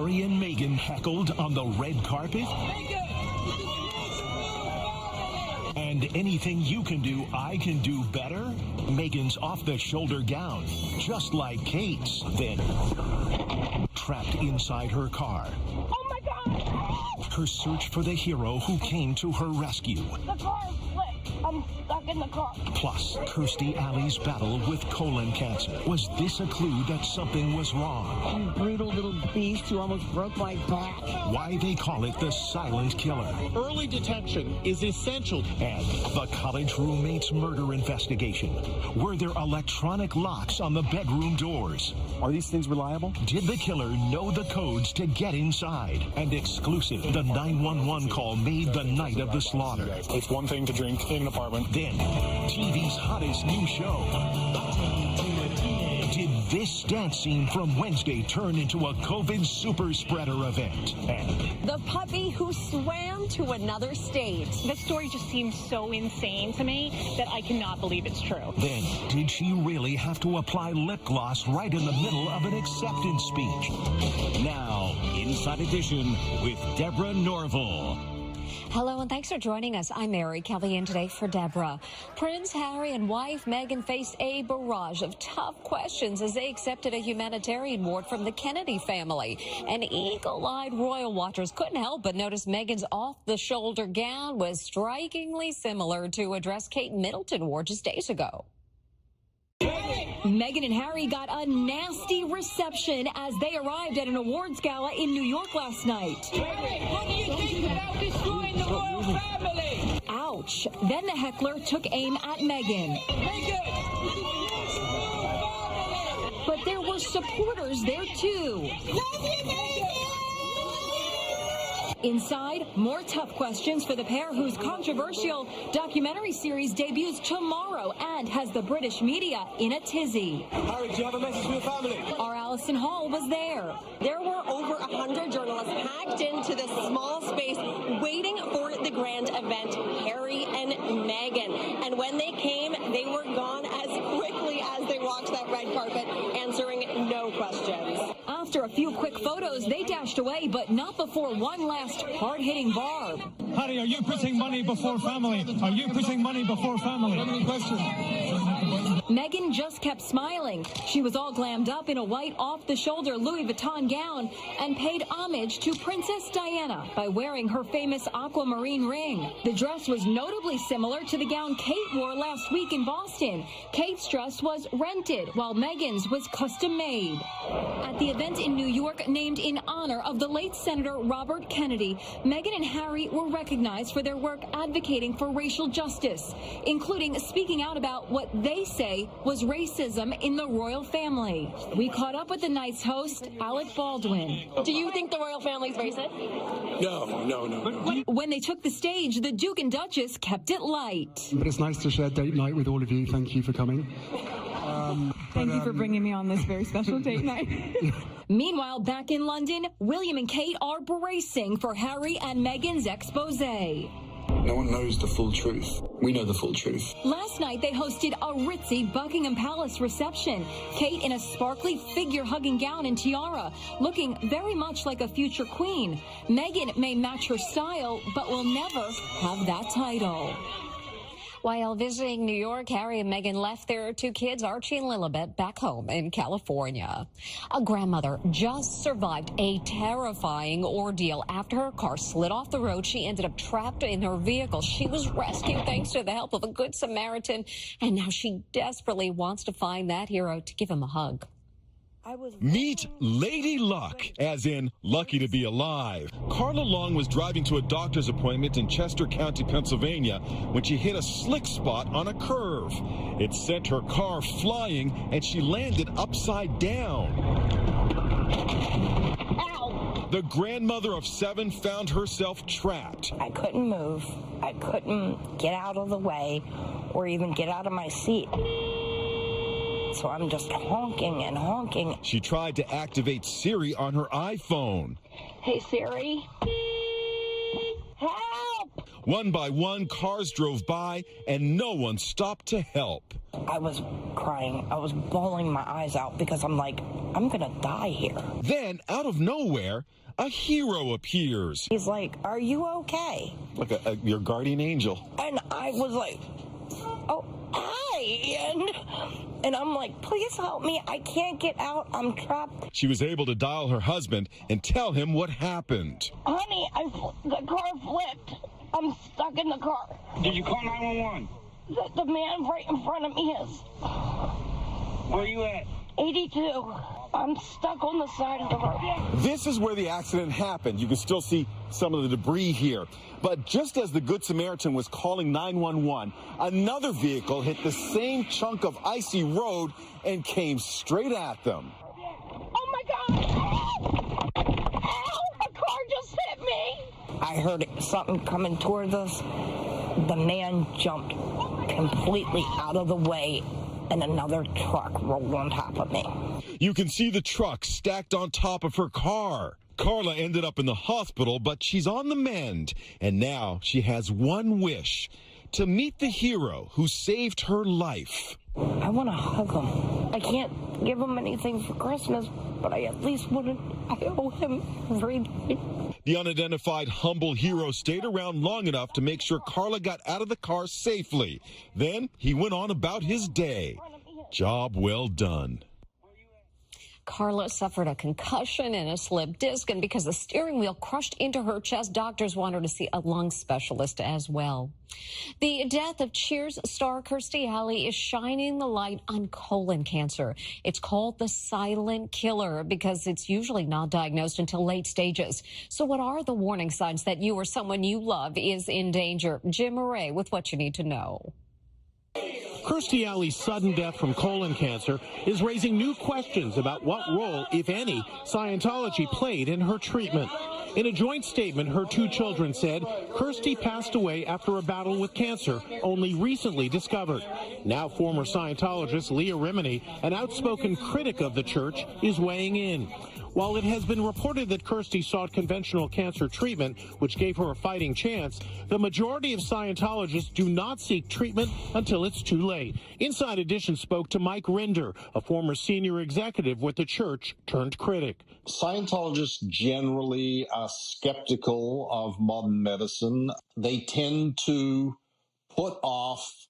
Harry and Meghan heckled on the red carpet? And anything you can do, I can do better? Meghan's off-the-shoulder gown, just like Kate's. Then, trapped inside her car. Oh my God! Her search for the hero who came to her rescue. The car slipped. I'm stuck in the car. Plus, Kirstie Alley's battle with colon cancer. Was this a clue that something was wrong? You brutal little beast, you almost broke my back. Why they call it the silent killer. Early detection is essential. And the college roommate's murder investigation. Were there electronic locks on the bedroom doors? Are these things reliable? Did the killer know the codes to get inside? And exclusive, the 911 call made the night of the slaughter. It's one thing to drink in an apartment. Then, TV's hottest new show. Did this dance scene from Wednesday turn into a COVID super spreader event? And the puppy who swam to another state. The story just seems so insane to me that I cannot believe it's true. Then, did she really have to apply lip gloss right in the middle of an acceptance speech? Now, Inside Edition with Deborah Norville. Hello, and thanks for joining us. I'm Mary Kelly in today for Deborah. Prince Harry and wife Meghan faced a barrage of tough questions as they accepted a humanitarian award from the Kennedy family. And eagle-eyed royal watchers couldn't help but notice Meghan's off-the-shoulder gown was strikingly similar to a dress Kate Middleton wore just days ago. Meghan and Harry got a nasty reception as they arrived at an awards gala in New York last night. What do you think about destroying the royal family? Ouch. Then the heckler took aim at Meghan. But there were supporters there too. Inside, more tough questions for the pair whose controversial documentary series debuts tomorrow and has the British media in a tizzy. Harry, do you have a message for your family? Our Allison Hall was there. There were over 100 journalists packed into this small space waiting for the grand event, Harry and Meghan. And when they came, they were gone as quickly as they walked that red carpet, answering no questions. After a few quick photos, they dashed away, but not before one last hard-hitting barb. Harry, are you putting money before family? Are you putting money before family? Any questions? Meghan just kept smiling. She was all glammed up in a white off-the-shoulder Louis Vuitton gown and paid homage to Princess Diana by wearing her famous aquamarine ring. The dress was notably similar to the gown Kate wore last week in Boston. Kate's dress was rented, while Meghan's was custom-made. At the event in New York named in honor of the late Senator Robert Kennedy, Meghan and Harry were recognized for their work advocating for racial justice, including speaking out about what they say was racism in the royal family. We caught up with the night's host, Alec Baldwin. Do you think the royal family's racist? No. When they took the stage, the Duke and Duchess kept it light. But it's nice to share date night with all of you. Thank you for coming. Thank you for bringing me on this very special date night. Meanwhile, back in London, William and Kate are bracing for Harry and Meghan's exposé. No one knows the full truth. We know the full truth. Last night, they hosted a ritzy Buckingham Palace reception. Kate in a sparkly figure-hugging gown and tiara, looking very much like a future queen. Meghan may match her style, but will never have that title. While visiting New York, Harry and Meghan left their two kids, Archie and Lilibet, back home in California. A grandmother just survived a terrifying ordeal after her car slid off the road. She ended up trapped in her vehicle. She was rescued thanks to the help of a good Samaritan, and now she desperately wants to find that hero to give him a hug. Meet Lady Luck, as in lucky to be alive. Carla Long was driving to a doctor's appointment in Chester County, Pennsylvania, when she hit a slick spot on a curve. It sent her car flying, and she landed upside down. Ow! The grandmother of 7 found herself trapped. I couldn't move. I couldn't get out of the way or even get out of my seat. So I'm just honking and honking. She tried to activate Siri on her iPhone. Hey, Siri. Help! One by one, cars drove by, and no one stopped to help. I was crying. I was bawling my eyes out because I'm like, I'm going to die here. Then, out of nowhere, a hero appears. He's like, are you okay? Like your guardian angel. And I was like, oh, hi. And I'm like, please help me. I can't get out. I'm trapped. She was able to dial her husband and tell him what happened. Honey, the car flipped. I'm stuck in the car. Did you call 911? The man right in front of me is. Where are you at? 82. I'm stuck on the side of the road. This is where the accident happened. You can still see some of the debris here. But just as the Good Samaritan was calling 911, another vehicle hit the same chunk of icy road and came straight at them. Oh my God! Ow! A car just hit me! I heard something coming towards us. The man jumped completely out of the way, and another truck rolled on top of me. You can see the truck stacked on top of her car. Carla ended up in the hospital, but she's on the mend. And now she has one wish: to meet the hero who saved her life. I want to hug him. I can't give him anything for Christmas, but I at least want to. I owe him everything. The unidentified humble hero stayed around long enough to make sure Carla got out of the car safely. Then he went on about his day. Job well done. Carla suffered a concussion and a slipped disc, and because the steering wheel crushed into her chest, doctors want her to see a lung specialist as well. The death of Cheers star Kirstie Alley is shining the light on colon cancer. It's called the silent killer because it's usually not diagnosed until late stages. So what are the warning signs that you or someone you love is in danger? Jim Murray with what you need to know. Kirstie Alley's sudden death from colon cancer is raising new questions about what role, if any, Scientology played in her treatment. In a joint statement, her two children said Kirstie passed away after a battle with cancer, only recently discovered. Now former Scientologist Leah Remini, an outspoken critic of the church, is weighing in. While it has been reported that Kirstie sought conventional cancer treatment, which gave her a fighting chance, the majority of Scientologists do not seek treatment until it's too late. Inside Edition spoke to Mike Rinder, a former senior executive with the church turned critic. Scientologists generally are skeptical of modern medicine. They tend to put off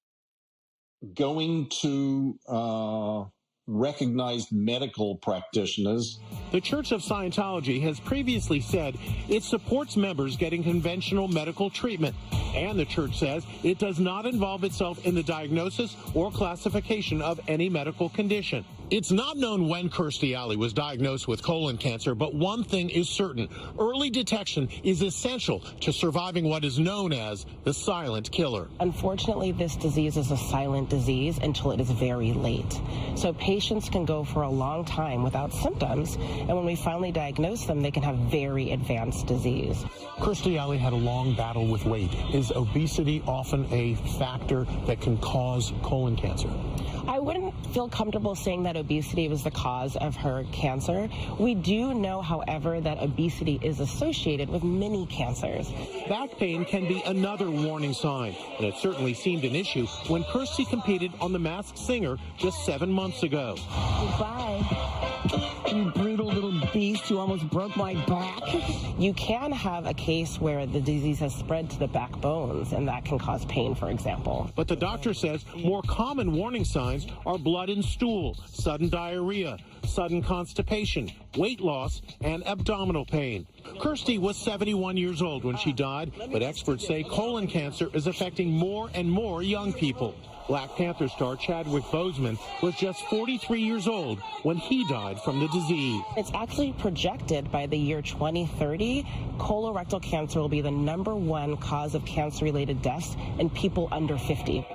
going to recognized medical practitioners. The Church of Scientology has previously said it supports members getting conventional medical treatment, and the church says it does not involve itself in the diagnosis or classification of any medical condition. It's not known when Kirstie Alley was diagnosed with colon cancer, but one thing is certain: early detection is essential to surviving what is known as the silent killer. Unfortunately, this disease is a silent disease until it is very late. So patients can go for a long time without symptoms, and when we finally diagnose them, they can have very advanced disease. Kirstie Alley had a long battle with weight. Is obesity often a factor that can cause colon cancer? I wouldn't feel comfortable saying that obesity was the cause of her cancer. We do know, however, that obesity is associated with many cancers. Back pain can be another warning sign, and it certainly seemed an issue when Kirstie competed on The Masked Singer just 7 months ago. Goodbye. You brutal little beast, you almost broke my back. You can have a case where the disease has spread to the backbones, and that can cause pain, for example. But the doctor says more common warning signs are blood in stool, sudden diarrhea, sudden constipation, weight loss, and abdominal pain. Kirstie was 71 years old when she died, but experts say colon cancer is affecting more and more young people. Black Panther star Chadwick Boseman was just 43 years old when he died from the disease. It's actually projected by the year 2030, colorectal cancer will be the #1 cause of cancer-related deaths in people under 50.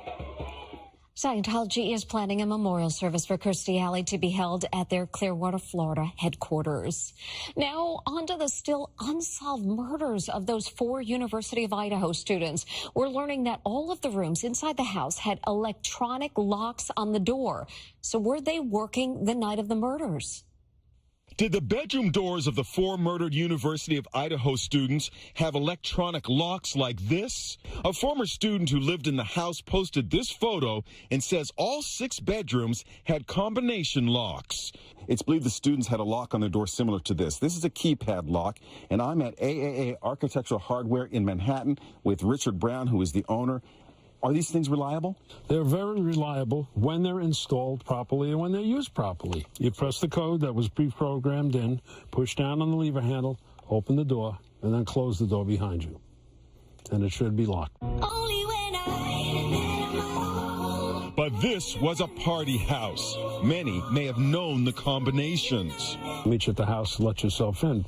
Scientology is planning a memorial service for Kirstie Alley to be held at their Clearwater, Florida headquarters. Now, on to the still unsolved murders of those 4 University of Idaho students. We're learning that all of the rooms inside the house had electronic locks on the door. So were they working the night of the murders? Did the bedroom doors of the 4 murdered University of Idaho students have electronic locks like this? A former student who lived in the house posted this photo and says all 6 bedrooms had combination locks. It's believed the students had a lock on their door similar to this. This is a keypad lock, and I'm at AAA Architectural Hardware in Manhattan with Richard Brown, who is the owner. Are these things reliable? They're very reliable when they're installed properly and when they're used properly. You press the code that was pre-programmed in, push down on the lever handle, open the door, and then close the door behind you. And it should be locked. But this was a party house. Many may have known the combinations. Meet you at the house, let yourself in.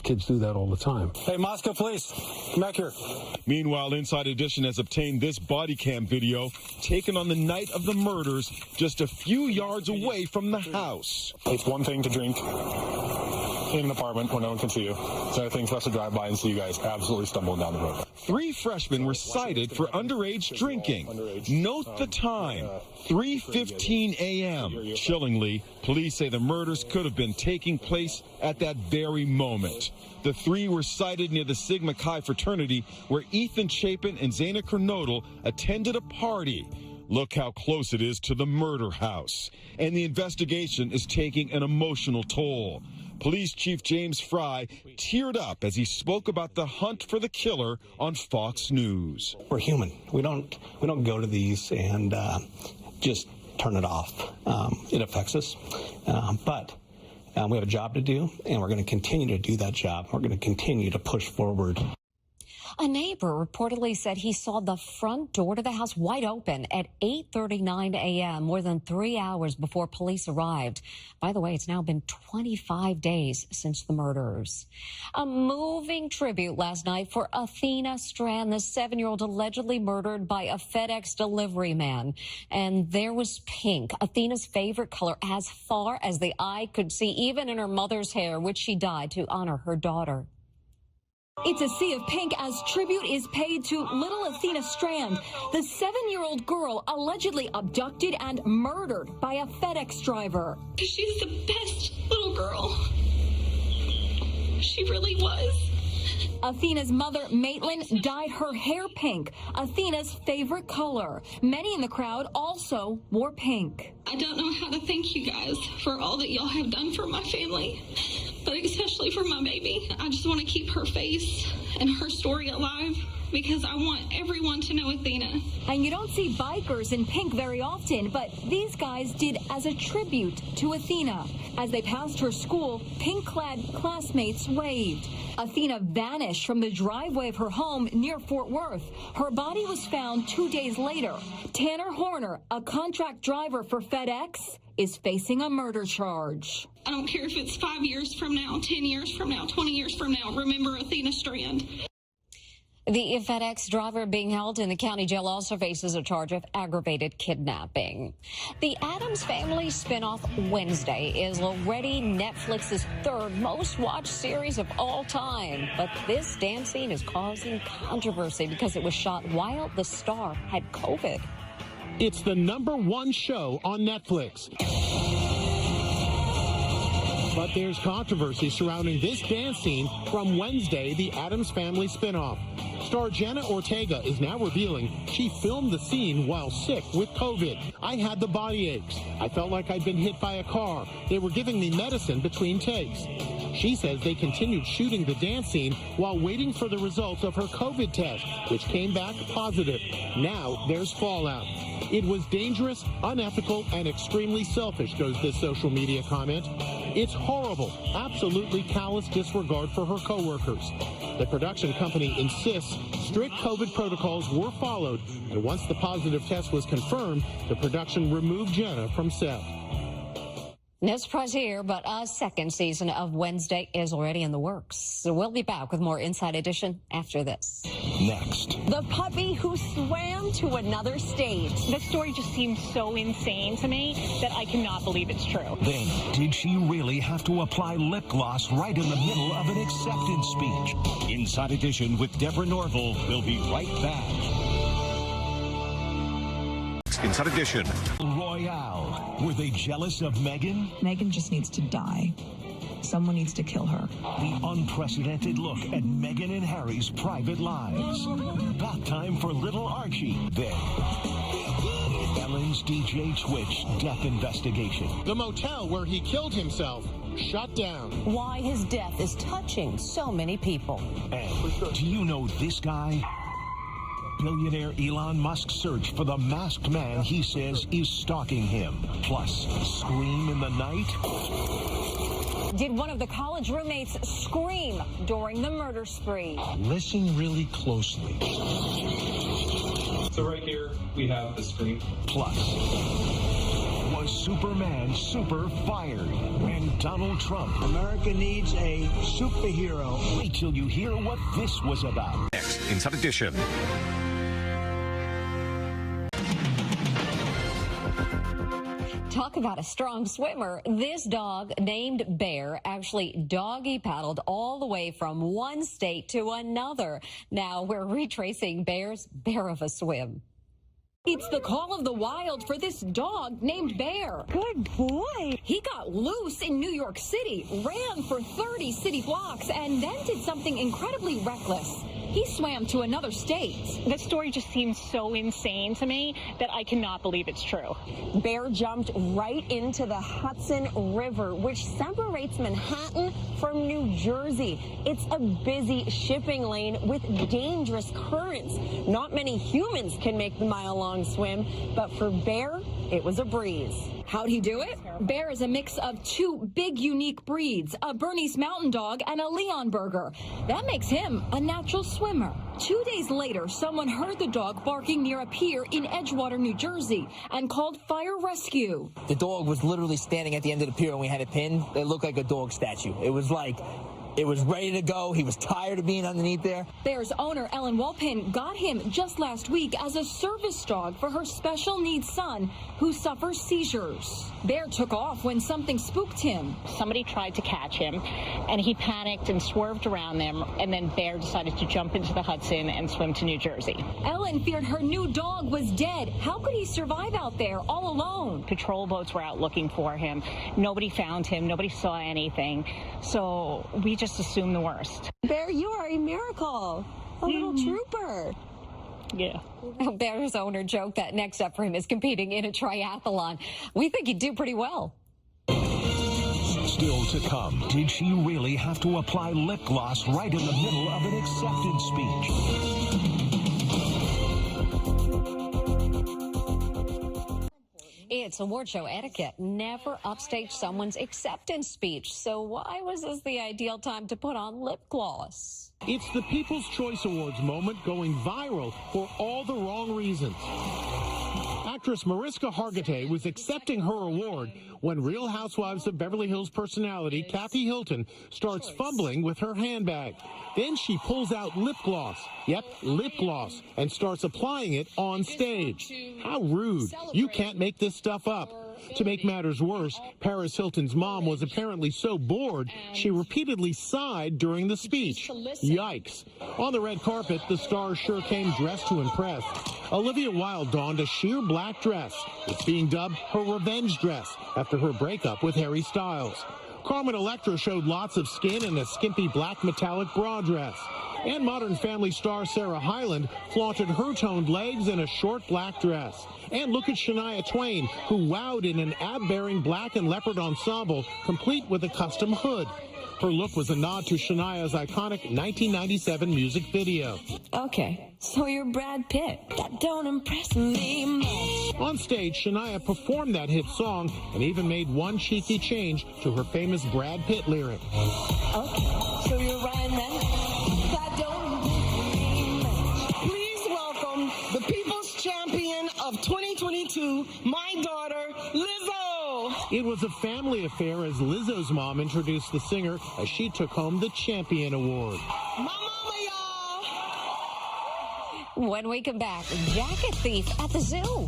Kids do that all the time. Hey, Moscow police, come back here. Meanwhile, Inside Edition has obtained this body cam video taken on the night of the murders just a few yards away from the house. It's one thing to drink in an apartment where no one can see you. It's another thing for us to drive by and see you guys absolutely stumbling down the road. 3 freshmen were cited for underage drinking. Note the time, 3:15 a.m. Chillingly, police say the murders could have been taking place at that very moment. The 3 were cited near the Sigma Chi fraternity where Ethan Chapin and Zaina Kernodle attended a party. Look how close it is to the murder house. And the investigation is taking an emotional toll. Police Chief James Fry teared up as he spoke about the hunt for the killer on Fox News. We're human. We don't go to these and just turn it off. It affects us, but we have a job to do, and we're going to continue to do that job. We're going to continue to push forward. A neighbor reportedly said he saw the front door to the house wide open at 8:39 a.m., more than 3 hours before police arrived. By the way, it's now been 25 days since the murders. A moving tribute last night for Athena Strand, the 7-year-old allegedly murdered by a FedEx delivery man. And there was pink, Athena's favorite color as far as the eye could see, even in her mother's hair, which she dyed to honor her daughter. It's a sea of pink as tribute is paid to little Athena Strand, the 7-year-old girl allegedly abducted and murdered by a FedEx driver. She's the best little girl. She really was. Athena's mother, Maitland, dyed her hair pink, Athena's favorite color. Many in the crowd also wore pink. I don't know how to thank you guys for all that y'all have done for my family, but especially for my baby. I just want to keep her face and her story alive because I want everyone to know Athena. And you don't see bikers in pink very often, but these guys did as a tribute to Athena. As they passed her school, pink-clad classmates waved. Athena vanished from the driveway of her home near Fort Worth. Her body was found 2 days later. Tanner Horner, a contract driver for FedEx, is facing a murder charge. I don't care if it's 5 years from now, 10 years from now, 20 years from now. Remember Athena Strand. The FedEx driver being held in the county jail also faces a charge of aggravated kidnapping. The Addams Family spinoff Wednesday is already Netflix's 3rd most watched series of all time. But this dance scene is causing controversy because it was shot while the star had COVID. It's the #1 show on Netflix. But there's controversy surrounding this dance scene from Wednesday, the Addams Family spinoff. Star Jenna Ortega is now revealing she filmed the scene while sick with COVID. I had the body aches. I felt like I'd been hit by a car. They were giving me medicine between takes. She says they continued shooting the dance scene while waiting for the results of her COVID test, which came back positive. Now there's fallout. It was dangerous, unethical, and extremely selfish, goes this social media comment. It's horrible, absolutely callous disregard for her coworkers. The production company insists strict COVID protocols were followed, and once the positive test was confirmed, the production removed Jenna from set. No surprise here, but a 2nd season of Wednesday is already in the works. So we'll be back with more Inside Edition after this. Next. The puppy who swam to another state. This story just seems so insane to me that I cannot believe it's true. Then, did she really have to apply lip gloss right in the middle of an acceptance speech? Inside Edition with Deborah Norville. We'll be right back. Inside Edition. Royale. Were they jealous of Meghan? Meghan just needs to die. Someone needs to kill her. The unprecedented look at Meghan and Harry's private lives. Back time for little Archie. Then, Ellen's DJ Twitch death investigation. The motel where he killed himself shut down. Why his death is touching so many people. And do you know this guy? Billionaire Elon Musk's search for the masked man he says is stalking him. Plus, scream in the night. Did one of the college roommates scream during the murder spree? Listen really closely. So right here, we have the scream. Plus, was Superman super fired? And Donald Trump. America needs a superhero. Wait till you hear what this was about. Next, Inside Edition. Talk about a strong swimmer. This dog named Bear actually doggy paddled all the way from one state to another. Now we're retracing Bear's bear of a swim. It's the call of the wild for this dog named Bear. Good boy. He got loose in New York City, ran for 30 city blocks, and then did something incredibly reckless. He swam to another state. This story just seems so insane to me that I cannot believe it's true. Bear jumped right into the Hudson River, which separates Manhattan from New Jersey. It's a busy shipping lane with dangerous currents. Not many humans can make the mile-long swim, but for Bear, it was a breeze. How'd he do it? Bear is a mix of two big unique breeds, a Bernese Mountain Dog and a Leonberger. That makes him a natural swimmer. 2 days later, someone heard the dog barking near a pier in Edgewater, New Jersey, and called fire rescue. The dog was literally standing at the end of the pier and we had it pinned. It looked like a dog statue. It was ready to go. He was tired of being underneath there. Bear's owner, Ellen Walpin, got him just last week as a service dog for her special needs son who suffers seizures. Bear took off when something spooked him. Somebody tried to catch him, and he panicked and swerved around them, and then Bear decided to jump into the Hudson and swim to New Jersey. Ellen feared her new dog was dead. How could he survive out there all alone? Patrol boats were out looking for him. Nobody found him. Nobody saw anything. So we just assumed the worst. Bear, you are a miracle. A little trooper. Yeah. Bear's owner joked that next up for him is competing in a triathlon. We think he'd do pretty well. Still to come, did she really have to apply lip gloss right in the middle of an acceptance speech? It's award show etiquette. Never upstage someone's acceptance speech. So why was this the ideal time to put on lip gloss? It's the People's Choice Awards moment going viral for all the wrong reasons. Actress Mariska Hargitay was accepting her award when Real Housewives of Beverly Hills personality Kathy Hilton starts fumbling with her handbag. Then she pulls out lip gloss. Yep, lip gloss, and starts applying it on stage. How rude. You can't make this stuff up. To make matters worse, Paris Hilton's mom was apparently so bored, she repeatedly sighed during the speech. Yikes. On the red carpet, the stars sure came dressed to impress. Olivia Wilde donned a sheer black dress. It's being dubbed her revenge dress after her breakup with Harry Styles. Carmen Electra showed lots of skin in a skimpy black metallic bra dress. And Modern Family star Sarah Hyland flaunted her toned legs in a short black dress. And look at Shania Twain, who wowed in an ab-bearing black and leopard ensemble, complete with a custom hood. Her look was a nod to Shania's iconic 1997 music video. Okay, so you're Brad Pitt. That don't impress me much. On stage, Shania performed that hit song and even made one cheeky change to her famous Brad Pitt lyric. Okay, so you're Ryan Reynolds. That don't impress me much. Please welcome the People's Champion of 2022, my daughter, Lizzo. It was a family affair as Lizzo's mom introduced the singer as she took home the Champion Award. My mama, y'all. When we come back, jacket thief at the zoo.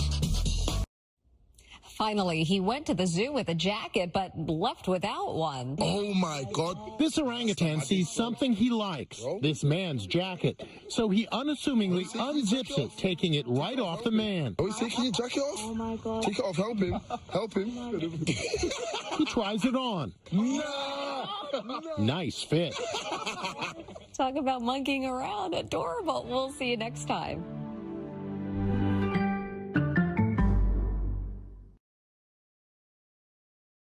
Finally, he went to the zoo with a jacket, but left without one. Oh, my God. This orangutan sees something he likes, this man's jacket. So he unassumingly unzips it, taking it right off the man. Oh, he's taking your jacket off? Oh, my God. Take it off. Help him. Help him. He tries it on. Nice fit. Talk about monkeying around. Adorable. We'll see you next time.